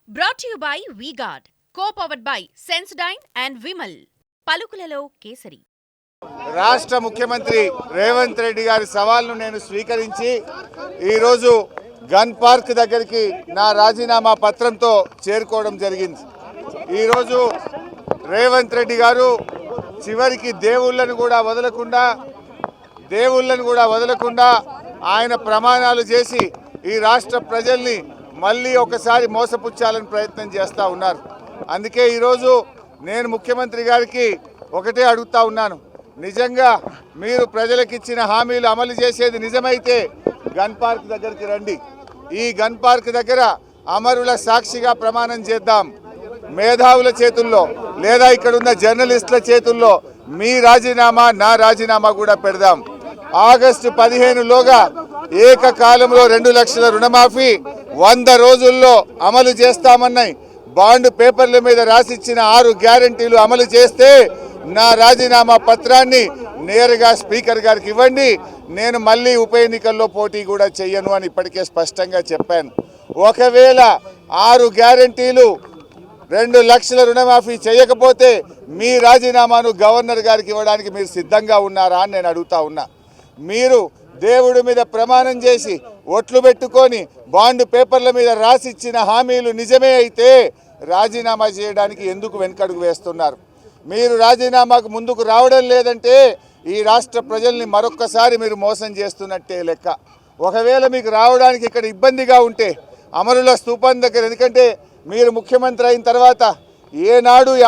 Brought to you by V-Guard, co-powered by Sensodyne and Vimal. పలుకులలో kesari. రాష్ట్ర ముఖ్యమంత్రి రేవంత్ రెడ్డి గారి సవాల్ను నేను స్వీకరించి ఈరోజు గన్ పార్క్ దగ్గరికి నా రాజీనామా పత్రంతో చేరుకోవడం జరిగింది. ఈరోజు రేవంత్ రెడ్డి గారు చివరికి దేవుళ్ళను కూడా వదలకుండా ఆయన ప్రమాణాలు చేసి ఈ రాష్ట్ర ప్రజల్ని మళ్ళీ ఒకసారి మోసపుచ్చాలని ప్రయత్నం చేస్తూ ఉన్నారు. అందుకే ఈరోజు నేను ముఖ్యమంత్రి గారికి ఒకటే అడుగుతా ఉన్నాను, నిజంగా మీరు ప్రజలకు ఇచ్చిన హామీలు అమలు చేసేది నిజమైతే గన్ పార్క్ దగ్గరికి రండి. ఈ గన్ పార్క్ దగ్గర అమరుల సాక్షిగా ప్రమాణం చేద్దాం. మేధావుల చేతుల్లో లేదా ఇక్కడున్న జర్నలిస్టుల చేతుల్లో మీ రాజీనామా నా రాజీనామా కూడా పెడదాం. ఆగస్టు 15లోగా ఏకకాలంలో 2 లక్షల రుణమాఫీ 100 రోజుల్లో అమలు చేస్తామన్నాయి. బాండ్ పేపర్ల మీద రాసిచ్చిన 6 గ్యారంటీలు అమలు చేస్తే నా రాజీనామా పత్రాన్ని నేరుగా స్పీకర్ గారికి ఇవ్వండి. నేను మళ్ళీ ఉప ఎన్నికల్లో పోటీ కూడా చెయ్యను అని ఇప్పటికే స్పష్టంగా చెప్పాను. ఒకవేళ 6 గ్యారంటీలు 2 లక్షల రుణమాఫీ చేయకపోతే మీ రాజీనామాను గవర్నర్ గారికి ఇవ్వడానికి మీరు సిద్ధంగా ఉన్నారా అని నేను అడుగుతా ఉన్నా. మీరు దేవుడి మీద ప్రమాణం చేసి ఒట్లు పెట్టుకొని బాండ్ పేపర్ల మీద రాసిచ్చిన హామీలు నిజమే అయితే రాజీనామా చేయడానికి ఎందుకు వెనుకడుగు వేస్తున్నారు? మీరు రాజీనామాకు ముందుకు రావడం లేదంటే ఈ రాష్ట్ర ప్రజల్ని మరొక్కసారి మీరు మోసం చేస్తున్నట్టే లెక్క. ఒకవేళ మీకు రావడానికి ఇక్కడ ఇబ్బందిగా ఉంటే అమరుల స్తూపం దగ్గర, ఎందుకంటే మీరు ముఖ్యమంత్రి అయిన తర్వాత ఏనాడు ఈ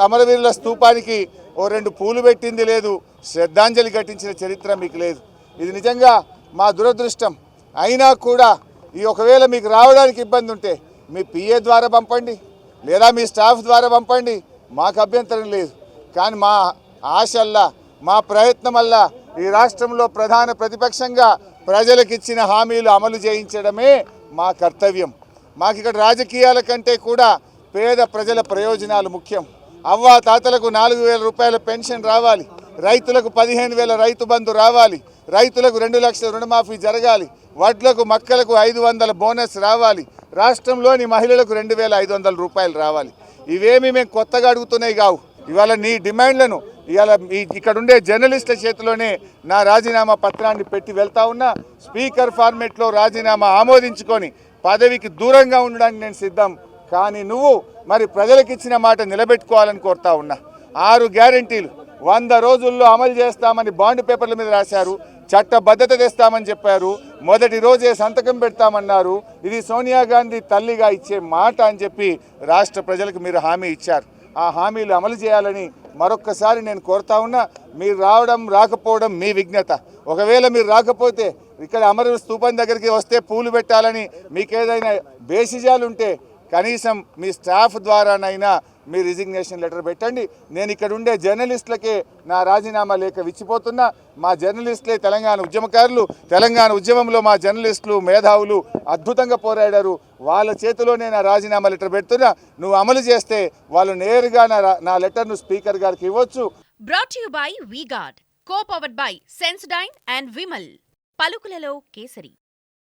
అమరవీరుల స్తూపానికి 2 పూలు పెట్టింది లేదు, శ్రద్ధాంజలి ఘటించిన చరిత్ర మీకు లేదు. ఇది నిజంగా మా దురదృష్టం. అయినా కూడా ఒకవేళ మీకు రావడానికి ఇబ్బంది ఉంటే మీ పిఏ ద్వారా పంపండి, లేదా మీ స్టాఫ్ ద్వారా పంపండి, మాకు అభ్యంతరం లేదు. కానీ మా ఆశల్లా, మా ప్రయత్నం వల్ల ఈ రాష్ట్రంలో ప్రధాన ప్రతిపక్షంగా ప్రజలకు ఇచ్చిన హామీలు అమలు చేయించడమే మా కర్తవ్యం. మాకు ఇక్కడ రాజకీయాల కంటే కూడా పేద ప్రజల ప్రయోజనాలు ముఖ్యం. అవ్వా తాతలకు 4,000 రూపాయల పెన్షన్ రావాలి, రైతులకు 15,000 రైతు బంధు రావాలి, రైతులకు 2 లక్షల రుణమాఫీ జరగాలి, వడ్లకు మక్కలకు 500 బోనస్ రావాలి, రాష్ట్రంలోని మహిళలకు 2,500 రూపాయలు రావాలి. ఇవేమి మేము కొత్తగా అడుగుతున్నాయి కావు. ఇవాళ నీ డిమాండ్లను ఇవాళ ఇక్కడుండే జర్నలిస్టుల చేతిలోనే నా రాజీనామా పత్రాన్ని పెట్టి వెళ్తా ఉన్నా. స్పీకర్ ఫార్మేట్లో రాజీనామా ఆమోదించుకొని పదవికి దూరంగా ఉండడానికి నేను సిద్ధం. కానీ నువ్వు మరి ప్రజలకు ఇచ్చిన మాట నిలబెట్టుకోవాలని కోరుతా ఉన్నా. 6 గ్యారంటీలు 100 రోజుల్లో అమలు చేస్తామని బాండ్ పేపర్ల మీద రాశారు, చట్టబద్ధత తెస్తామని చెప్పారు, మొదటి రోజే సంతకం పెడతామన్నారు. ఇది సోనియా గాంధీ తల్లిగా ఇచ్చే మాట అని చెప్పి రాష్ట్ర ప్రజలకు మీరు హామీ ఇచ్చారు. ఆ హామీలు అమలు చేయాలని మరొక్కసారి నేను కోరుతా ఉన్నా. మీరు రాకపోవడం మీ విజ్ఞత. ఒకవేళ మీరు రాకపోతే ఇక్కడ అమరు స్తూపం దగ్గరికి వస్తే పూలు పెట్టాలని మీకేదైనా బేసిజాలు ఉంటే కనీసం మీ స్టాఫ్ ద్వారానైనా మీ రిజిగ్నేషన్ లెటర్ పెట్టండి. నేను ఇక్కడ ఉండే జర్నలిస్టులకే నా రాజీనామా లేఖ ఇచ్చిపోతున్నా. మా జర్నలిస్టులే తెలంగాణ ఉద్యమకారులు. తెలంగాణ ఉద్యమంలో మా జర్నలిస్టులు మేధావులు అద్భుతంగా పోరాడారు. వాళ్ళ చేతిలోనే నా రాజీనామా లెటర్ పెడుతున్నా. నువ్వు అమలు చేస్తే వాళ్ళు నేరుగా నా లెటర్ను స్పీకర్ గారికి ఇవ్వచ్చు. Brought to you by V-Guard, co-powered by Sensodyne and Vimal. పలుకులలో kesari.